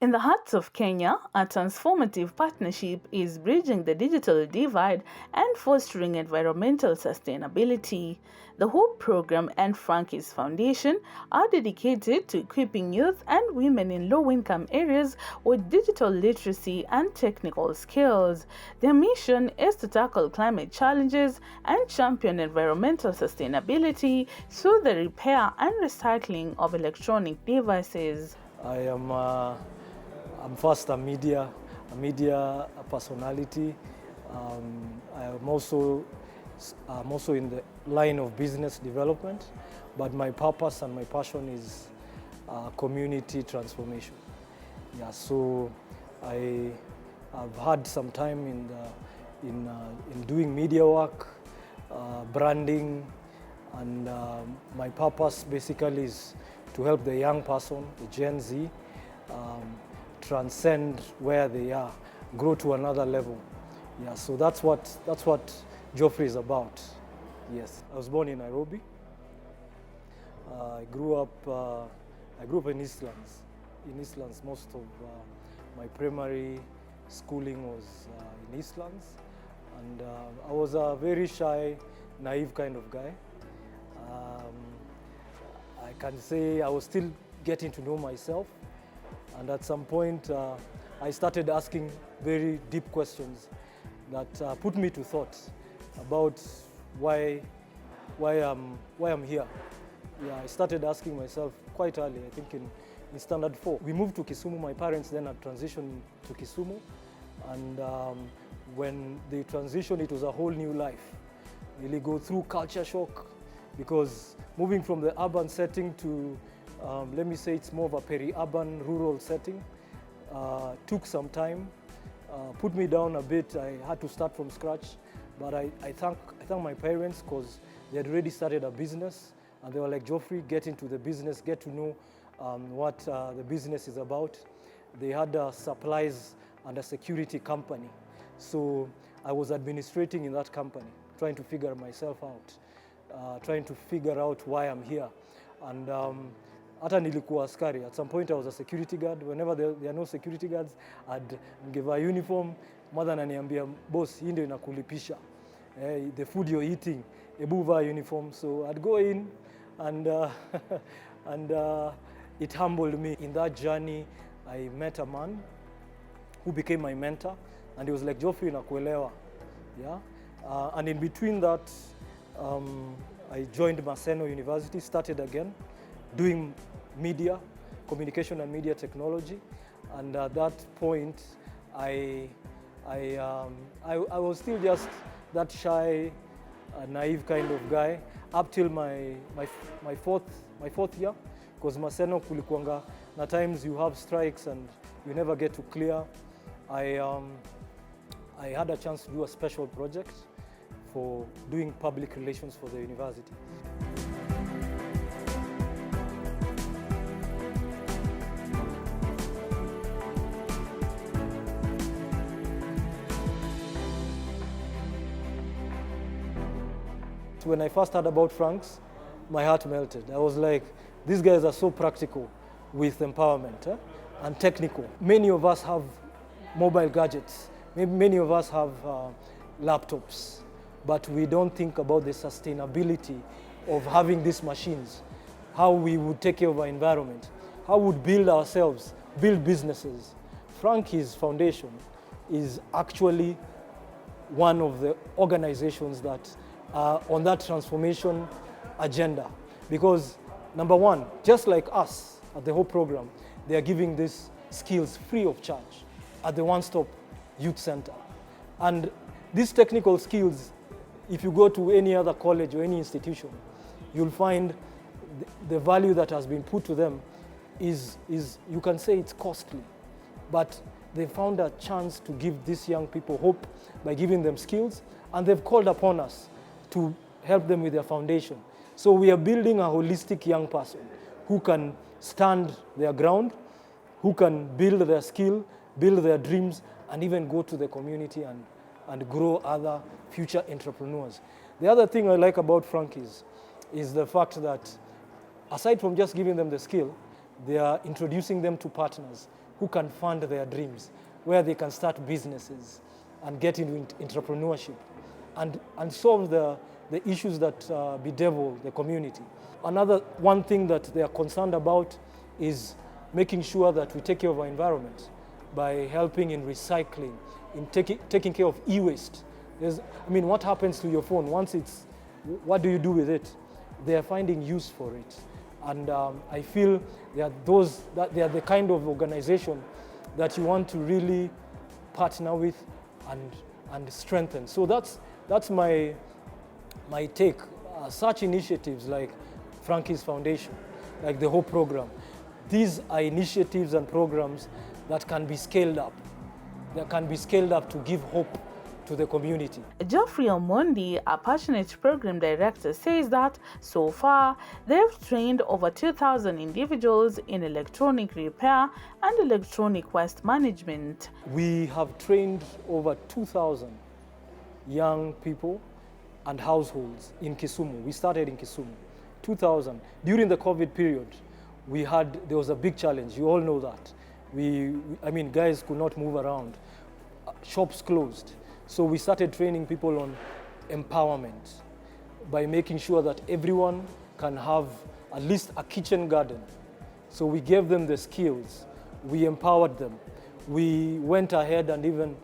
In the heart of Kenya, a transformative partnership is bridging the digital divide and fostering environmental sustainability. The HOPE program and Frankie's Foundation are dedicated to equipping youth and women in low-income areas with digital literacy and technical skills. Their mission is to tackle climate challenges and champion environmental sustainability through the repair and recycling of electronic devices. I'm first a media personality. I'm also in the line of business development, but my purpose and my passion is community transformation. Yeah, so I've had some time in doing media work, branding, and my purpose basically is to help the young person, the Gen Z, transcend where they are, grow to another level. Yeah, so that's what GEOFFREY is about. Yes, I was born in Nairobi. I grew up in Eastlands. In Eastlands, most of my primary schooling was in Eastlands, and I was a very shy, naive kind of guy. I can say I was still getting to know myself. And at some point, I started asking very deep questions that put me to thought about why I'm here. Yeah, I started asking myself quite early, I think in Standard 4. We moved to Kisumu. My parents then had transitioned to Kisumu. And when they transitioned, it was a whole new life. Really go through culture shock, because moving from the urban setting to let me say it's more of a peri-urban, rural setting. Took some time, put me down a bit. I had to start from scratch, but I thank my parents, because they had already started a business, and they were like, "GEOFFREY, get into the business, get to know what the business is about." They had supplies and a security company, so I was administrating in that company, trying to figure myself out, trying to figure out why I'm here, and hata nilikuwa askari. At some point I was a security guard. Whenever there are no security guards, I'd give a uniform. Mother ananiambia, "Boss, hii ndio inakulipisha. The food you're eating, ebu vaa uniform." So I'd go in, and it humbled me. In that journey, I met a man who became my mentor, and he was like, "GEOFFREY, nakuelewa." Yeah? And in between that, I joined Maseno University, started again, doing media, communication and media technology, and at that point, I was still just that shy, naive kind of guy up till my fourth year, because Maseno kulikuanga na times you have strikes and you never get to clear. I had a chance to do a special project for doing public relations for the university. When I first heard about Franks, my heart melted. I was like, these guys are so practical with empowerment and technical. Many of us have mobile gadgets. Many of us have laptops, but we don't think about the sustainability of having these machines, how we would take care of our environment, how we would build ourselves, build businesses. Frankie's Foundation is actually one of the organizations that are on that transformation agenda. Because number one, just like us at the HOPE program, they are giving these skills free of charge at the One-Stop Youth Center. And these technical skills, if you go to any other college or any institution, you'll find the value that has been put to them is you can say it's costly, but they found a chance to give these young people hope by giving them skills, and they've called upon us to help them with their foundation. So we are building a holistic young person who can stand their ground, who can build their skill, build their dreams, and even go to the community and grow other future entrepreneurs. The other thing I like about Frankie's is the fact that aside from just giving them the skill, they are introducing them to partners who can fund their dreams, where they can start businesses and get into entrepreneurship and solve the issues that bedevil the community. Another one thing that they are concerned about is making sure that we take care of our environment by helping in recycling, in taking care of e-waste. What happens to your phone? What do you do with it? They are finding use for it. And I feel they are the kind of organization that you want to really partner with and strengthen. So that's my take. Such initiatives like Frankie's Foundation, like the Hope Program, these are initiatives and programs that can be scaled up. That can be scaled up to give hope to the community. GEOFFREY Omondi, a passionate program director, says that so far they've trained over 2,000 individuals in electronic repair and electronic waste management. We have trained over 2,000 young people and households in Kisumu. We started in Kisumu, 2,000. During the COVID period, there was a big challenge. You all know that. Guys could not move around. Shops closed. So we started training people on empowerment by making sure that everyone can have at least a kitchen garden. So we gave them the skills. We empowered them. We went ahead and even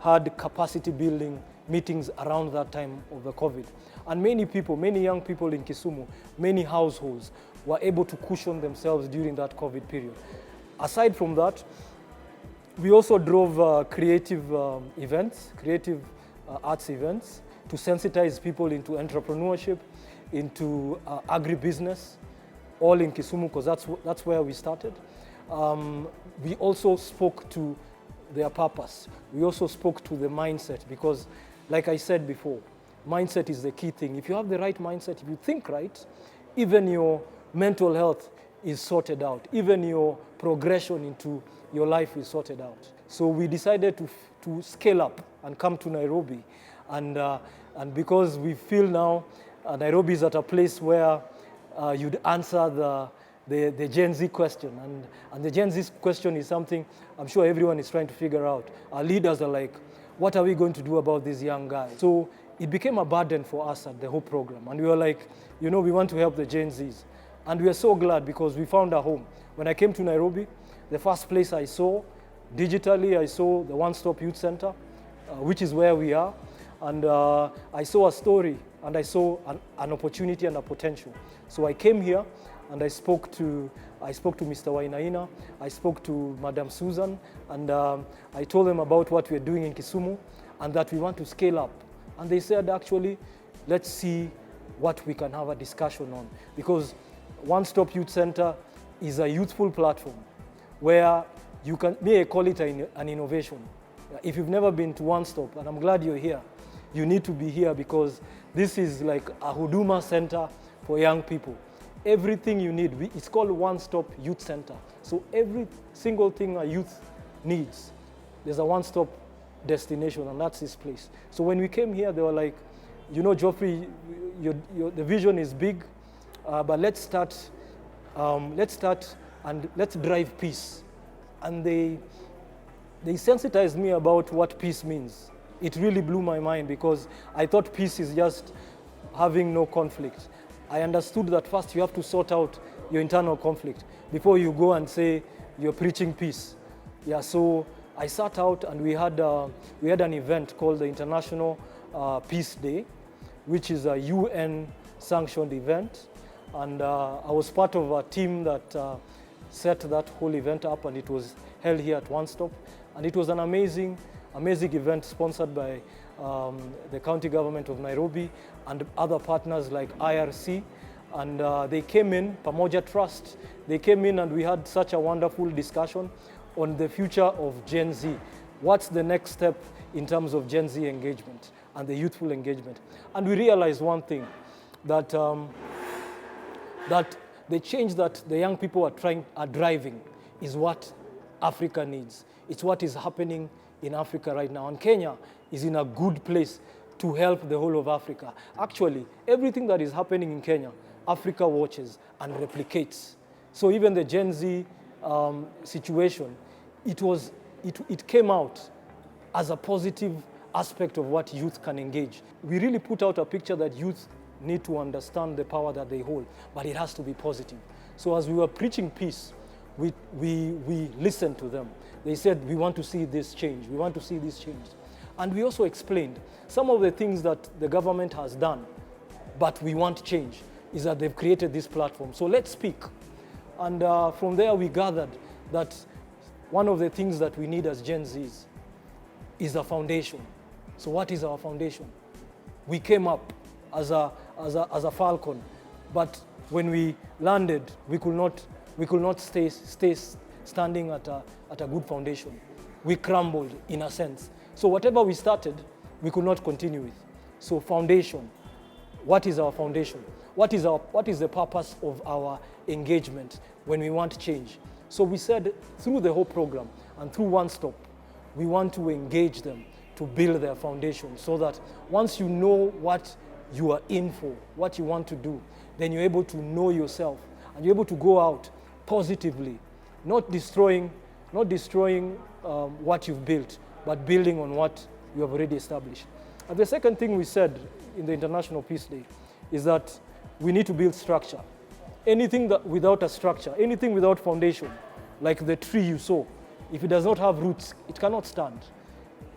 had capacity building meetings around that time of the COVID. And many young people in Kisumu, many households were able to cushion themselves during that COVID period. Aside from that, we also drove creative arts events to sensitize people into entrepreneurship, into agribusiness, all in Kisumu, because that's where we started. We also spoke to their purpose. We also spoke to the mindset, because like I said before, mindset is the key thing. If you have the right mindset, if you think right, even your mental health is sorted out. Even your progression into your life is sorted out. So we decided to scale up and come to Nairobi. And because we feel now Nairobi is at a place where you'd answer the Gen Z question. And the Gen Z question is something I'm sure everyone is trying to figure out. Our leaders are like, what are we going to do about these young guys? So it became a burden for us at the Hope Program. And we were like, we want to help the Gen Zs. And we are so glad because we found a home. When I came to Nairobi, the first place I saw, digitally, I saw the One Stop Youth Center, which is where we are. And I saw a story, and I saw an opportunity and a potential. So I came here, and I spoke to Mr. Wainaina, I spoke to Madam Susan, and I told them about what we're doing in Kisumu, and that we want to scale up. And they said, actually, let's see what we can have a discussion on. Because One Stop Youth Center is a youthful platform where you can, I call it an innovation. If you've never been to One Stop, and I'm glad you're here, you need to be here because this is like a Huduma center for young people. Everything you need, it's called One Stop Youth Center. So every single thing a youth needs, there's a one-stop destination, and that's this place. So when we came here, they were like, GEOFFREY, the vision is big, but let's start and let's drive peace. And they sensitized me about what peace means. It really blew my mind because I thought peace is just having no conflict. I understood that first you have to sort out your internal conflict before you go and say you're preaching peace. Yeah, so I sat out and we had an event called the International Peace Day, which is a UN-sanctioned event. And I was part of a team that set that whole event up, and it was held here at One Stop. And it was an amazing event sponsored by the county government of Nairobi and other partners like IRC. And they came in, Pamoja Trust, they came in and we had such a wonderful discussion on the future of Gen Z. What's the next step in terms of Gen Z engagement and the youthful engagement? And we realized one thing, that the change that the young people are driving is what Africa needs. It's what is happening in Africa right now. And Kenya is in a good place to help the whole of Africa. Actually, everything that is happening in Kenya, Africa watches and replicates. So even the Gen Z situation, it came out as a positive aspect of what youth can engage. We really put out a picture that youth need to understand the power that they hold, but it has to be positive. So as we were preaching peace, we listened to them. They said, we want to see this change, we want to see this change. And we also explained some of the things that the government has done, but we want change, is that they've created this platform. So let's speak. And from there we gathered that one of the things that we need as Gen Zs is a foundation. So what is our foundation? We came up as a falcon, but when we landed, we could not stay standing at a good foundation. We crumbled in a sense. So whatever we started, we could not continue with. So foundation, what is our foundation? What is the purpose of our engagement when we want change? So we said through the whole program and through One Stop, we want to engage them to build their foundation so that once you know what you are in for, what you want to do, then you're able to know yourself and you're able to go out positively, not destroying what you've built, but building on what you have already established. And the second thing we said in the International Peace Day is that we need to build structure. Anything that without a structure, anything without foundation, like the tree you saw, if it does not have roots, it cannot stand.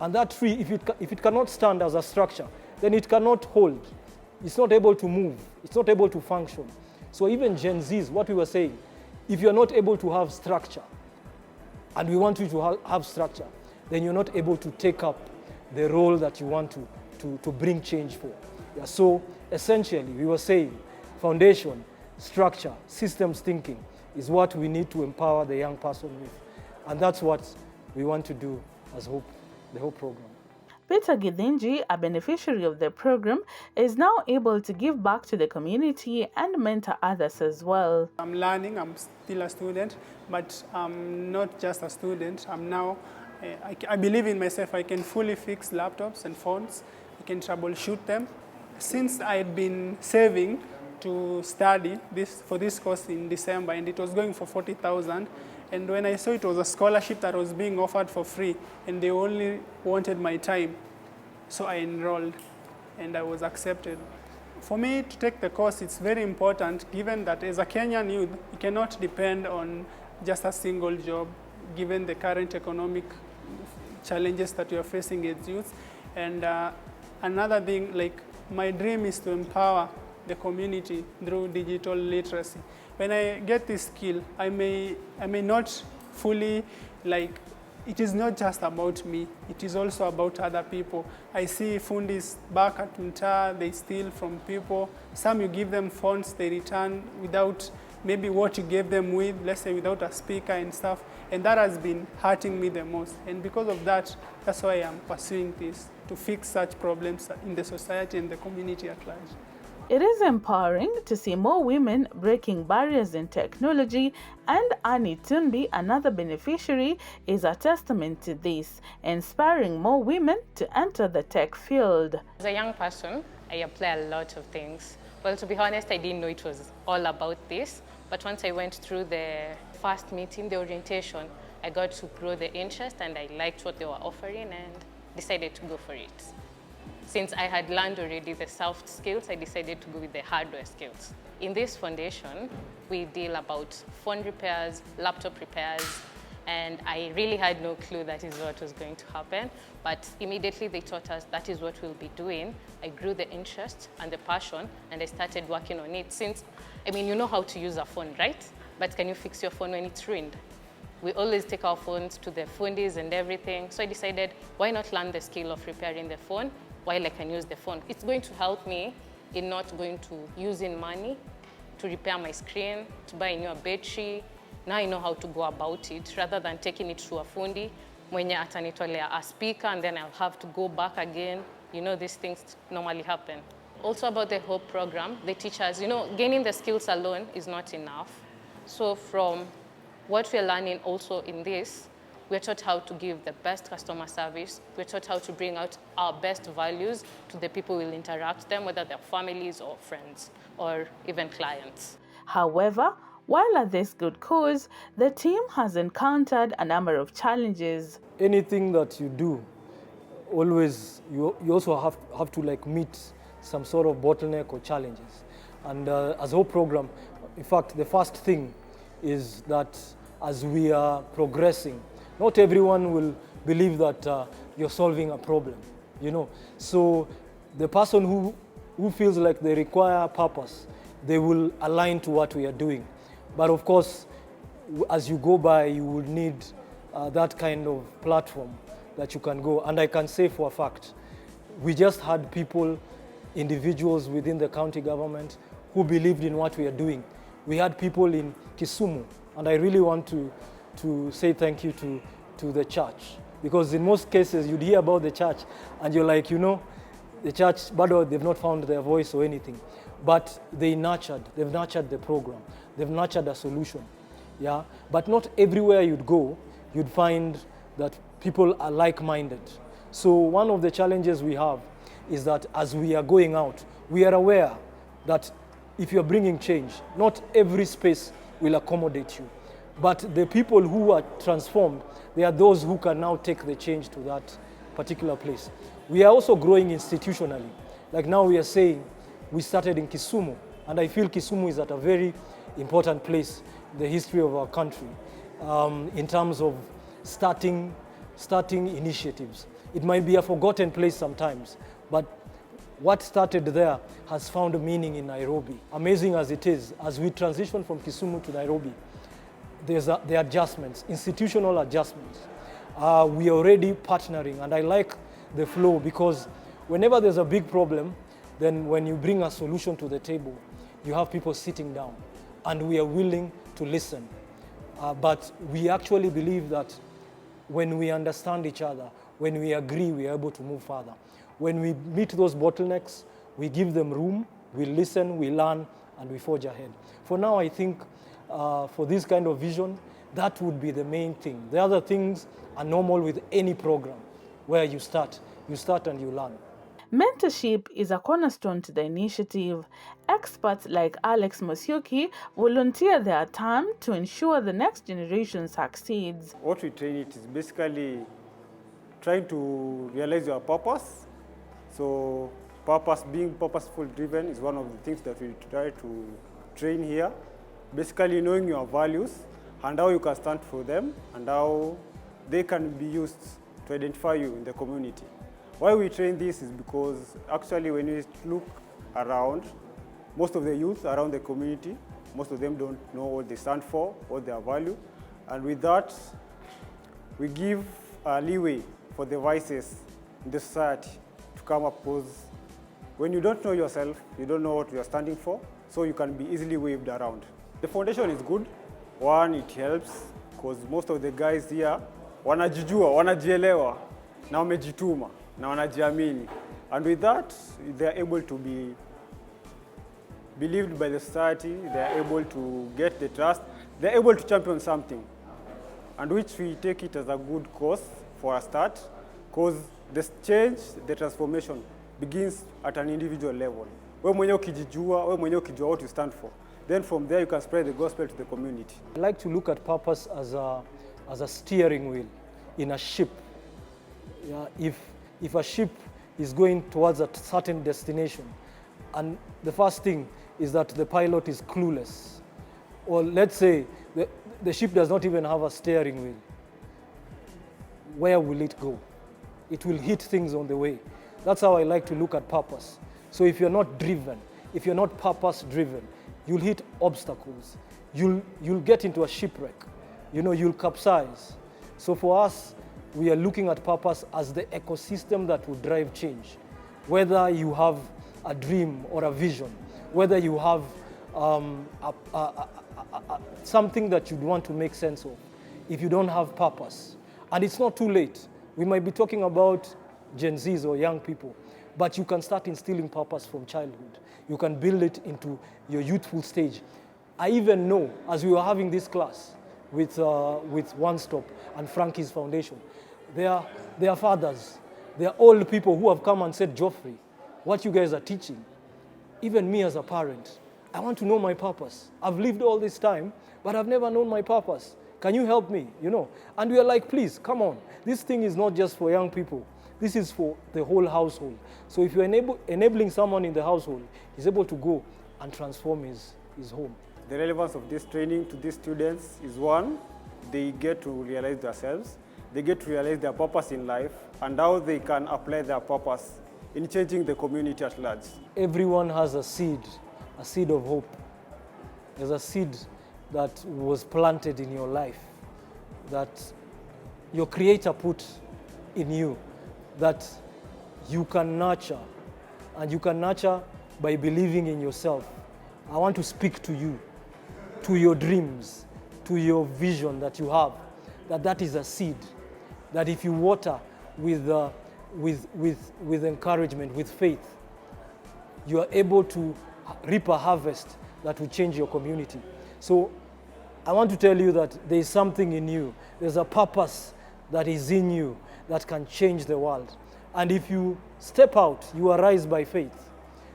And that tree, if it cannot stand as a structure, then it cannot hold. It's not able to move. It's not able to function. So even Gen Zs, what we were saying, if you're not able to have structure, and we want you to have structure, then you're not able to take up the role that you want to bring change for. Yeah, so essentially, we were saying foundation, structure, systems thinking is what we need to empower the young person with. And that's what we want to do as the whole program. Peter Githinji, a beneficiary of the program, is now able to give back to the community and mentor others as well. I'm learning, I'm still a student, but I'm not just a student. I'm now, I believe in myself. I can fully fix laptops and phones. I can troubleshoot them. Since I had been saving to study for this course in December, and it was going for 40,000, and when I saw it was a scholarship that was being offered for free, and they only wanted my time, so I enrolled, and I was accepted. For me to take the course, it's very important, given that as a Kenyan youth, you cannot depend on just a single job, given the current economic challenges that we are facing as youth. And another thing, like my dream is to empower the community through digital literacy. When I get this skill, I may not fully, like, it is not just about me, it is also about other people. I see fundis back at Mtaa, they steal from people. Some you give them phones, they return without maybe what you gave them with, let's say without a speaker and stuff. And that has been hurting me the most. And because of that, that's why I'm pursuing this, to fix such problems in the society and the community at large. It is empowering to see more women breaking barriers in technology, and Annie Tunbi, another beneficiary, is a testament to this, inspiring more women to enter the tech field. As a young person, I apply a lot of things. Well, to be honest, I didn't know it was all about this, but once I went through the first meeting, the orientation, I got to grow the interest and I liked what they were offering and decided to go for it. Since I had learned already the soft skills, I decided to go with the hardware skills. In this foundation, we deal about phone repairs, laptop repairs, and I really had no clue that is what was going to happen. But immediately they taught us that is what we'll be doing. I grew the interest and the passion, and I started working on it. Since, I mean, you know how to use a phone, right? But can you fix your phone when it's ruined? We always take our phones to the fundies and everything. So I decided, why not learn the skill of repairing the phone while I can use the phone? It's going to help me in not going to using money to repair my screen, to buy a new battery. Now I know how to go about it rather than taking it to a fundi mwenye atanitolea a speaker and then I'll have to go back again. You know, these things normally happen. Also about the HOPE program, they teach us, you know, gaining the skills alone is not enough. So from what we're learning also in this, we're taught how to give the best customer service. We're taught how to bring out our best values to the people we'll interact with them, whether they're families or friends or even clients. However, While at this good cause, the team has encountered a number of challenges. Anything that you do, always you also have to like meet some sort of bottleneck or challenges. And as a whole program, in fact, the first thing is that as we are progressing, not everyone will believe that you're solving a problem, you know. So the person who feels like they require purpose, they will align to what we are doing. But of course, as you go by, you will need that kind of platform that you can go. And I can say for a fact, we just had people, individuals within the county government who believed in what we are doing. We had people in Kisumu, and I really want to say thank you to the church. Because in most cases, you'd hear about the church, and you're like, you know, the church, but they've not found their voice or anything. But they've nurtured the program. They've nurtured a solution, yeah? But not everywhere you'd go, you'd find that people are like-minded. So one of the challenges we have is that as we are going out, we are aware that if you're bringing change, not every space will accommodate you. But the people who are transformed, they are those who can now take the change to that particular place. We are also growing institutionally. Like now we are saying, we started in Kisumu, and I feel Kisumu is at a very important place in the history of our country in terms of starting initiatives. It might be a forgotten place sometimes, but what started there has found a meaning in Nairobi. Amazing as it is, as we transition from Kisumu to Nairobi, the adjustments, institutional adjustments. We are already partnering, and I like the flow because whenever there's a big problem, then when you bring a solution to the table, you have people sitting down, and we are willing to listen. But we actually believe that when we understand each other, when we agree, we are able to move further. When we meet those bottlenecks, we give them room, we listen, we learn, and we forge ahead. For now, I think for this kind of vision, that would be the main thing. The other things are normal with any program where you start and you learn. Mentorship is a cornerstone to the initiative. Experts like Alex Mosioki volunteer their time to ensure the next generation succeeds. What we train it is basically trying to realize your purpose. So being purposeful driven is one of the things that we try to train here. Basically knowing your values and how you can stand for them and how they can be used to identify you in the community. Why we train this is because actually when you look around, most of the youth around the community, most of them don't know what they stand for, what their value. And with that, we give a leeway for the voices in the society to come up, because when you don't know yourself, you don't know what you are standing for, so you can be easily waved around. The foundation is good. One, it helps because most of the guys here wanajijua, wanajielewa, na wamejituma, na wanajiamini. And with that, they are able to be believed by the society, they are able to get the trust, they are able to champion something, and which we take it as a good cause for a start, because the change, the transformation begins at an individual level. Wewe mwenyewe ukijijua, wewe mwenyewe ukijua what you stand for, then from there you can spread the gospel to the community. I like to look at purpose as a steering wheel in a ship. Yeah, if a ship is going towards a certain destination, and the first thing is that the pilot is clueless, or let's say the ship does not even have a steering wheel, where will it go? It will hit things on the way. That's how I like to look at purpose. So if you're not driven, if you're not purpose-driven, you'll hit obstacles. You'll get into a shipwreck. You know, you'll capsize. So for us, we are looking at purpose as the ecosystem that will drive change. Whether you have a dream or a vision, whether you have something that you'd want to make sense of, if you don't have purpose, and it's not too late. We might be talking about Gen Zs or young people, but you can start instilling purpose from childhood. You can build it into your youthful stage. I even know, as we were having this class with One Stop and Frankie's Foundation, they are fathers, they are old people who have come and said, Geoffrey, what you guys are teaching, even me as a parent, I want to know my purpose. I've lived all this time, but I've never known my purpose. Can you help me? You know, and we are like, please, come on. This thing is not just for young people. This is for the whole household. So if you're enabling someone in the household, he's able to go and transform his home. The relevance of this training to these students is one, they get to realize themselves, they get to realize their purpose in life, and how they can apply their purpose in changing the community at large. Everyone has a seed of hope. There's a seed that was planted in your life, that your Creator put in you, that you can nurture, and you can nurture by believing in yourself. I want to speak to you, to your dreams, to your vision that you have, that is a seed, that if you water with encouragement, with faith, you are able to reap a harvest that will change your community. So I want to tell you that there is something in you. There's a purpose that is in you that can change the world. And if you step out, you arise by faith,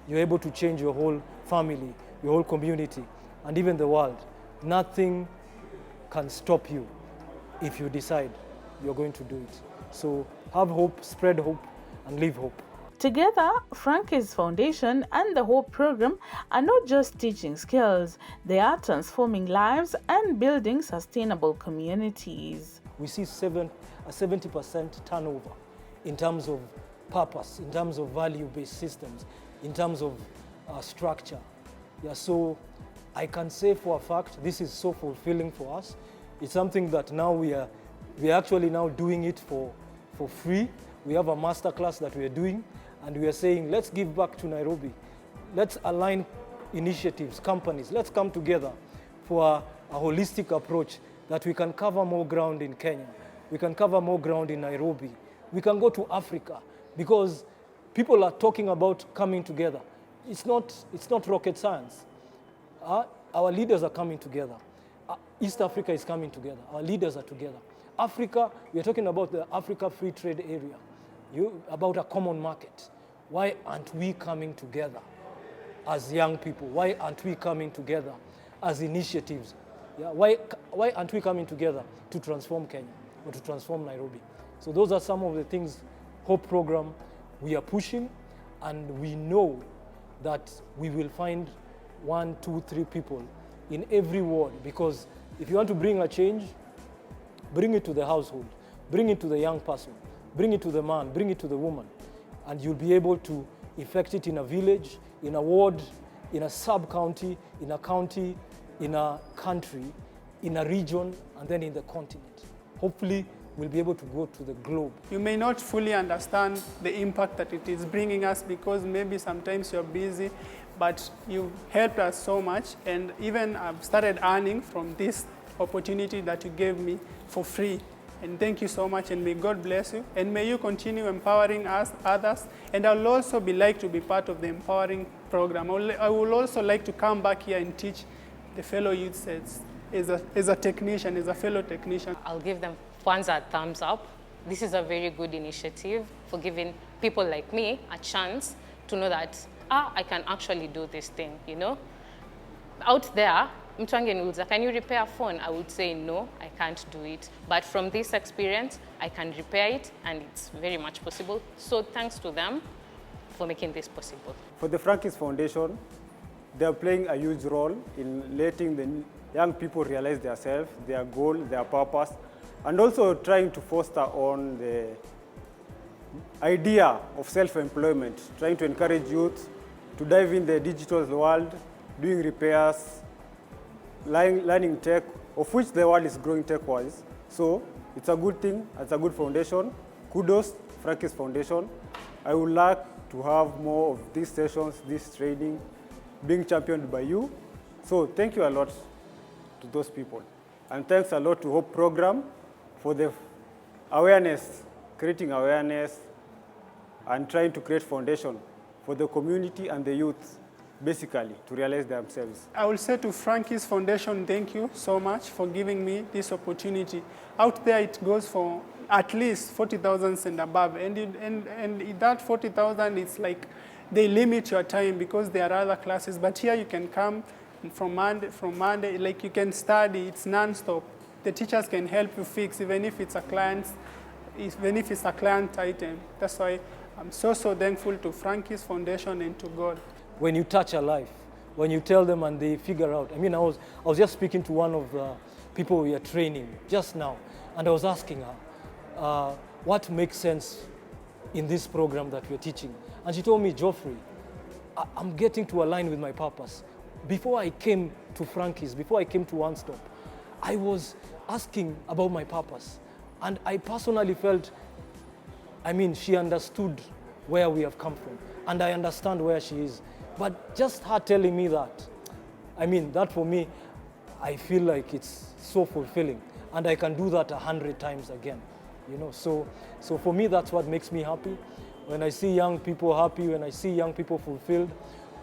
you're able to change your whole family, your whole community, and even the world. Nothing can stop you if you decide you're going to do it. So have hope, spread hope, and live hope. Together, Frankie's Foundation and the Hope Program are not just teaching skills, they are transforming lives and building sustainable communities. We see a 70% turnover in terms of purpose, in terms of value-based systems, in terms of structure. Yeah, so I can say for a fact, this is so fulfilling for us. It's something that now we are actually now doing it for free. We have a masterclass that we are doing, and we are saying, let's give back to Nairobi. Let's align initiatives, companies. Let's come together for a holistic approach that we can cover more ground in Kenya. We can cover more ground in Nairobi. We can go to Africa, because people are talking about coming together. It's not rocket science. Our leaders are coming together. East Africa is coming together. Our leaders are together. Africa, we are talking about the Africa Free Trade Area, about a common market. Why aren't we coming together as young people? Why aren't we coming together as initiatives? Yeah? Why aren't we coming together to transform Kenya or to transform Nairobi? So those are some of the things, Hope Program, we are pushing, and we know that we will find 1, 2, 3 people in every ward, because if you want to bring a change, bring it to the household, bring it to the young person, bring it to the man, bring it to the woman, and you'll be able to effect it in a village, in a ward, in a sub-county, in a county, in a country, in a region, and then in the continent. Hopefully, we'll be able to go to the globe. You may not fully understand the impact that it is bringing us, because maybe sometimes you're busy, but you've helped us so much, and even I've started earning from this opportunity that you gave me for free. And thank you so much, and may God bless you, and may you continue empowering us, others. And I'll also like to be part of the empowering program. I will also like to come back here and teach the fellow youth sets as a technician, as a fellow technician. I'll give them once a thumbs up. This is a very good initiative for giving people like me a chance to know that, I can actually do this thing, you know? Out there, mtu angeniuliza, can you repair a phone? I would say no, I can't do it. But from this experience, I can repair it, and it's very much possible. So thanks to them for making this possible. For the Frankie's Foundation, they are playing a huge role in letting the young people realize themselves, their goal, their purpose, and also trying to foster on the idea of self-employment, trying to encourage youth to dive in the digital world, doing repairs, learning tech, of which the world is growing tech-wise. So it's a good thing, it's a good foundation. Kudos, Frankie's Foundation. I would like to have more of these sessions, this training, being championed by you. So thank you a lot to those people. And thanks a lot to Hope Program for the awareness, creating awareness, and trying to create foundation for the community and the youth, basically, to realize themselves. I will say to Frankie's Foundation, thank you so much for giving me this opportunity. Out there, it goes for at least 40,000 and above. And that 40,000, it's like they limit your time because there are other classes. But here you can come from Monday, like you can study, it's non-stop. The teachers can help you fix, even if it's a client item. That's why I'm so thankful to Frankie's Foundation and to God. When you touch a life, when you tell them and they figure out. I mean, I was just speaking to one of the people we are training just now, and I was asking her, what makes sense in this program that we're teaching? And she told me, Geoffrey, I'm getting to align with my purpose. Before I came to Frankie's, before I came to One Stop, I was asking about my purpose. And I personally felt, I mean, she understood where we have come from. And I understand where she is. But just her telling me that, I mean, that for me, I feel like it's so fulfilling. And I can do that 100 times again. You know, so for me, that's what makes me happy. When I see young people happy, when I see young people fulfilled,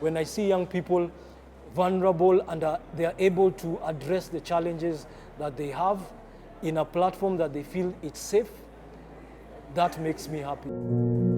when I see young people vulnerable and they are able to address the challenges that they have in a platform that they feel it's safe, that makes me happy.